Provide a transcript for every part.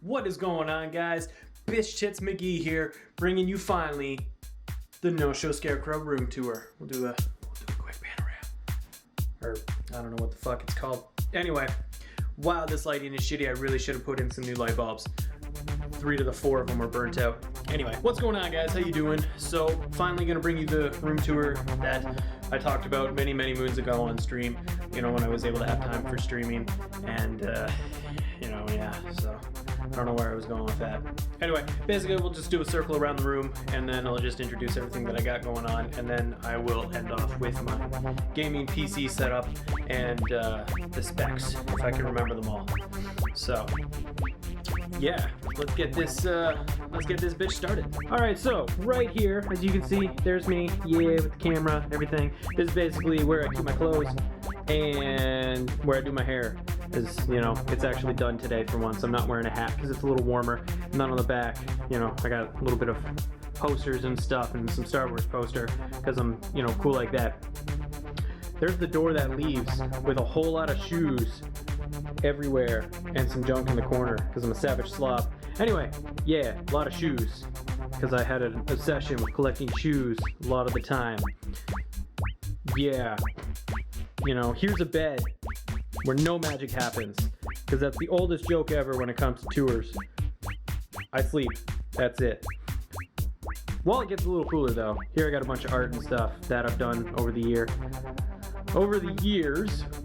What is going on, guys? Bitch Tits McGee here, bringing you finally the No Show Scarecrow room tour. We'll do a quick panorama, or I don't know what the fuck it's called. Anyway, wow, this lighting is shitty. I really should have put in some new light bulbs. 3 to the 4 of them are burnt out. Anyway, what's going on, guys? How you doing? So, finally gonna bring you the room tour that I talked about many moons ago on stream. You know, when I was able to have time for streaming, and you know, yeah. So, I don't know where I was going with that. Anyway, basically, we'll just do a circle around the room, and then I'll just introduce everything that I got going on, and then I will end off with my gaming PC setup and the specs, if I can remember them all. So, yeah, let's get this bitch started. All right, so right here, as you can see, there's me, with the camera, everything. This is basically where I keep my clothes and where I do my hair. Is, you know, it's actually done today for once. I'm not wearing a hat because it's a little warmer. And then on the back, you know, I got a little bit of posters and stuff and some Star Wars poster because I'm, you know, cool like that. There's the door that leaves with a whole lot of shoes everywhere and some junk in the corner because I'm a savage slob. Anyway, yeah, a lot of shoes because I had an obsession with collecting shoes a lot of the time. Yeah, you know, here's a bed where no magic happens because that's the oldest joke ever when it comes to tours. I sleep, that's it. Well, it gets a little cooler though. Here I got a bunch of art and stuff that I've done over the years,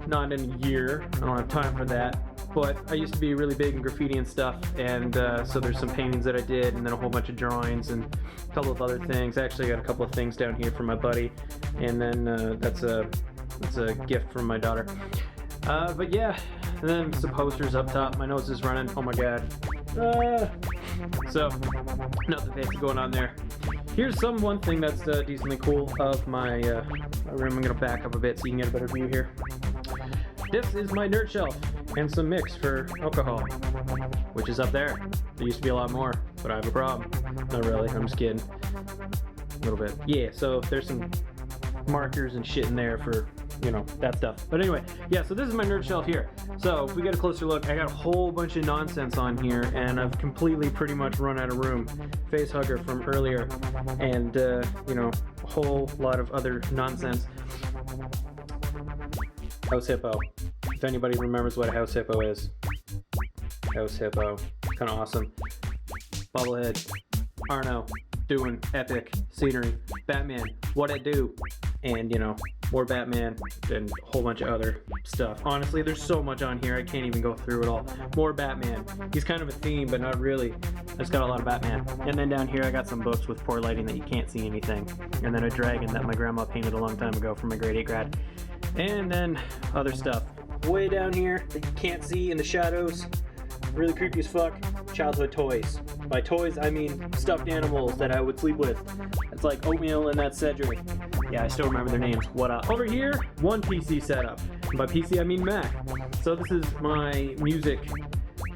not in a year, I don't have time for that, but I used to be really big in graffiti and stuff, and so there's some paintings that I did, and then a whole bunch of drawings and a couple of other things. Actually, I got a couple of things down here from my buddy, and then that's a gift from my daughter. But yeah, and then some posters up top. My nose is running, oh my god. So, nothing fancy going on there. Here's one thing that's decently cool of my room. I'm gonna back up a bit so you can get a better view here. This is my nerd shelf and some mix for alcohol, which is up there. There used to be a lot more, but I have a problem. Not really, I'm just kidding. A little bit. Yeah, so there's some markers and shit in there for, you know, that stuff. But anyway, yeah, so this is my nerd shelf here. So if we get a closer look, I got a whole bunch of nonsense on here, and I've completely pretty much run out of room. Face hugger from earlier, and you know, a whole lot of other nonsense. House Hippo. If anybody remembers what a House Hippo is. House Hippo. Kind of awesome. Bubblehead. Arno. Doing epic scenery. Batman. What it do? And, you know, more Batman and a whole bunch of other stuff. Honestly, there's so much on here, I can't even go through it all. More Batman. He's kind of a theme, but not really. I just got a lot of Batman. And then down here, I got some books with poor lighting that you can't see anything. And then a dragon that my grandma painted a long time ago for my grade 8 grad. And then other stuff. Way down here that you can't see in the shadows. Really creepy as fuck. Childhood toys. By toys, I mean stuffed animals that I would sleep with. It's like Oatmeal and that's Cedric. Yeah, I still remember their names. What up? Over here, one PC setup. And by PC, I mean Mac. So this is my music.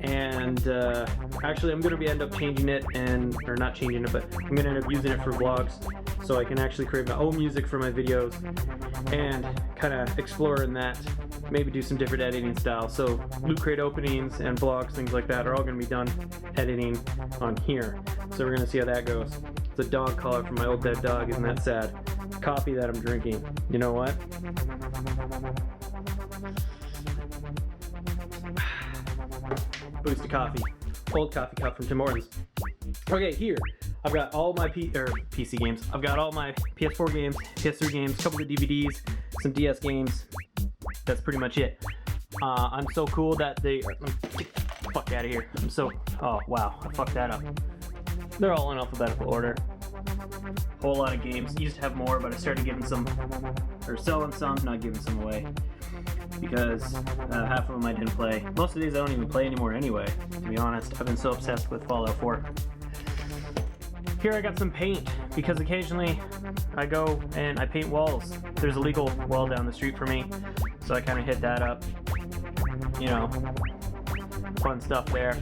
And actually, I'm going to end up changing it, or not changing it, but I'm going to end up using it for vlogs. So I can actually create my own music for my videos and kind of explore in that. Maybe do some different editing styles. So Loot Crate openings and vlogs, things like that, are all going to be done editing on here. So we're going to see how that goes. It's a dog collar from my old dead dog. Isn't that sad? Coffee that I'm drinking. You know what? Boost of coffee. Old coffee cup from Tim Hortons. Okay, here. I've got all my PC games. I've got all my PS4 games, PS3 games, a couple of DVDs, some DS games. That's pretty much it. I'm so cool that get the fuck out of here. Oh wow, I fucked that up. They're all in alphabetical order. Whole lot of games. Used to have more, but I started giving some, or selling some, not giving some away. Because half of them I didn't play. Most of these I don't even play anymore anyway, to be honest. I've been so obsessed with Fallout 4. Here I got some paint, because occasionally I go and I paint walls. There's a legal wall down the street for me, so I kind of hit that up. You know, fun stuff there.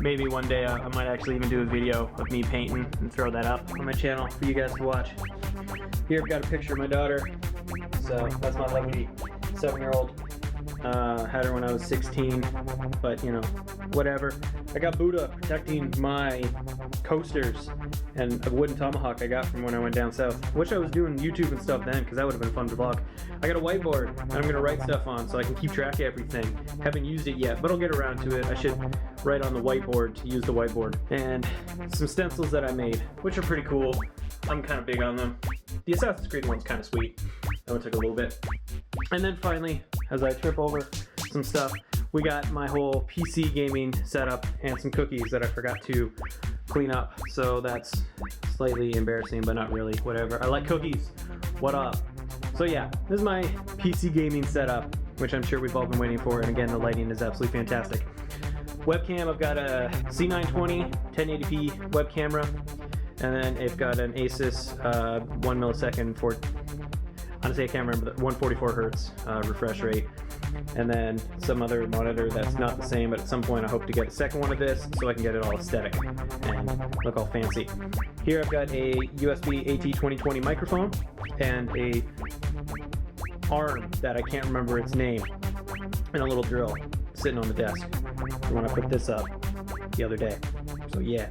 Maybe one day I might actually even do a video of me painting and throw that up on my channel for you guys to watch. Here I've got a picture of my daughter. So that's my lovely 7-year-old. Had her when I was 16, but you know, whatever. I got Buddha protecting my coasters and a wooden tomahawk I got from when I went down south. Wish I was doing YouTube and stuff then, because that would have been fun to vlog. I got a whiteboard and I'm gonna write stuff on so I can keep track of everything. Haven't used it yet, but I'll get around to it. I should write on the whiteboard to use the whiteboard. And some stencils that I made, which are pretty cool. I'm kind of big on them. The Assassin's Creed one's kind of sweet. That one took a little bit. And then finally, as I trip over some stuff, we got my whole PC gaming setup and some cookies that I forgot to clean up. So that's slightly embarrassing, but not really, whatever. I like cookies. What up? So yeah, this is my PC gaming setup, which I'm sure we've all been waiting for. And again, the lighting is absolutely fantastic. Webcam, I've got a C920 1080p web camera. And then I've got an Asus 1 millisecond for, honestly I can't remember, 144 hertz refresh rate. And then some other monitor that's not the same, but at some point I hope to get a second one of this so I can get it all aesthetic and look all fancy. Here I've got a USB AT2020 microphone and a arm that I can't remember its name, and a little drill sitting on the desk when I put this up the other day. So yeah.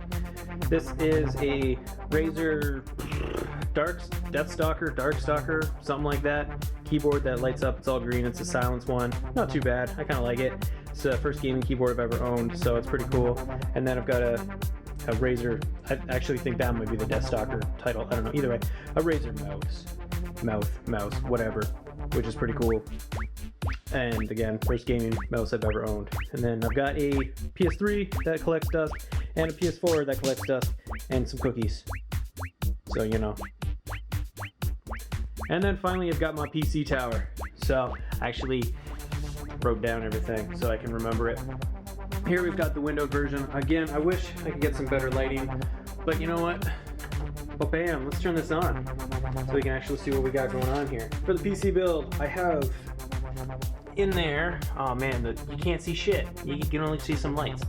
This is a Razer Darkstalker, something like that. Keyboard that lights up, it's all green, it's a silence one. Not too bad, I kind of like it. It's the first gaming keyboard I've ever owned, so it's pretty cool. And then I've got a Razer, I actually think that might be the Deathstalker title, I don't know, either way. A Razer mouse, whatever, which is pretty cool. And again, first gaming mouse I've ever owned. And then I've got a PS3 that collects dust, and a PS4 that collects dust, and some cookies. So, you know. And then finally I've got my PC tower. So, I actually wrote down everything so I can remember it. Here we've got the Windows version. Again, I wish I could get some better lighting, but you know what? Well, bam, let's turn this on so we can actually see what we got going on here. For the PC build, I have in there, oh man, you can't see shit. You can only see some lights.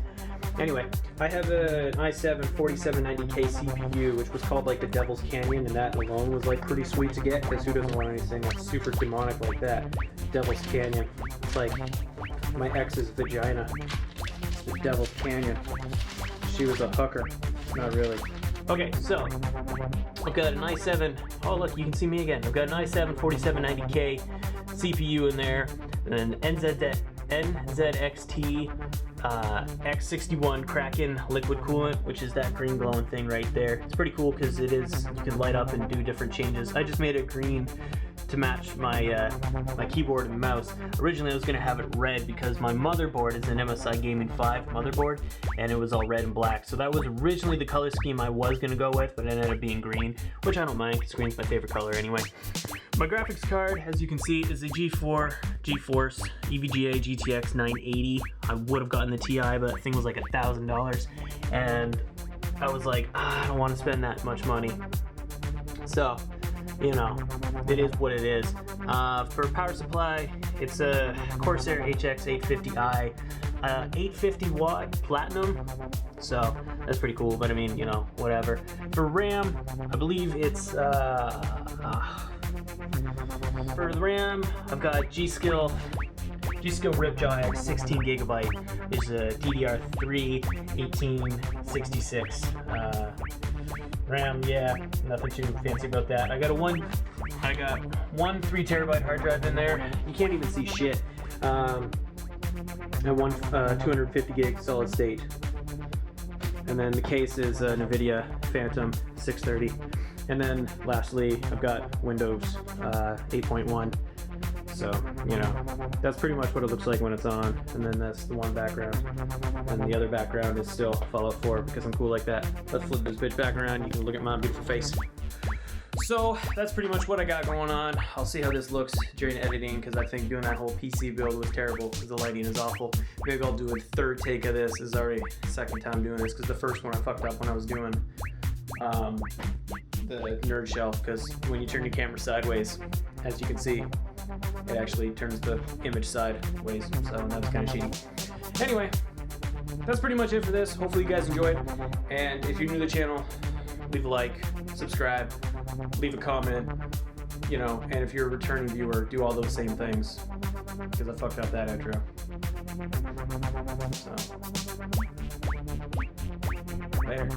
Anyway, I have an i7 4790K CPU, which was called like the Devil's Canyon, and that alone was like pretty sweet to get, because who doesn't want anything that's super demonic like that? Devil's Canyon. It's like my ex's vagina. The Devil's Canyon. She was a hooker. Not really. Okay, so I've got an i7. Oh look, you can see me again. I've got an i7 4790K CPU in there, and an NZXT X61 Kraken liquid coolant, which is that green glowing thing right there. It's pretty cool because you can light up and do different changes. I just made it green to match my my keyboard and mouse. Originally I was gonna have it red because my motherboard is an MSI Gaming 5 motherboard, and it was all red and black. So that was originally the color scheme I was gonna go with, but it ended up being green, which I don't mind because green's my favorite color anyway. My graphics card, as you can see, is a GeForce EVGA GTX 980. I would have gotten the Ti, but that thing was like $1,000, and I was like, I don't want to spend that much money. So, you know, it is what it is. For power supply, it's a Corsair HX 850i, 850 watt platinum. So that's pretty cool, but I mean, you know, whatever. For RAM, I believe it's for the RAM, I've got G.Skill Ripjaw X 16 gigabyte. Is a DDR3 1866 RAM. Yeah, nothing too fancy about that. I got one 3 terabyte hard drive in there. You can't even see shit. And one 250 gig solid state. And then the case is a NVIDIA Phantom 630. And then lastly, I've got Windows 8.1. So, you know, that's pretty much what it looks like when it's on. And then that's the one background. And the other background is still Fallout 4 because I'm cool like that. Let's flip this bitch back around. You can look at my beautiful face. So that's pretty much what I got going on. I'll see how this looks during editing, because I think doing that whole PC build was terrible because the lighting is awful. Maybe I'll do a third take of this. This is already the second time doing this, because the first one I fucked up when I was doing the nerd shelf, because when you turn your camera sideways, as you can see, it actually turns the image sideways, so that was kind of shitty. Anyway, that's pretty much it for this. Hopefully you guys enjoyed, and if you're new to the channel, leave a like, subscribe, leave a comment, you know, and if you're a returning viewer, do all those same things. because I fucked up that intro. So, later.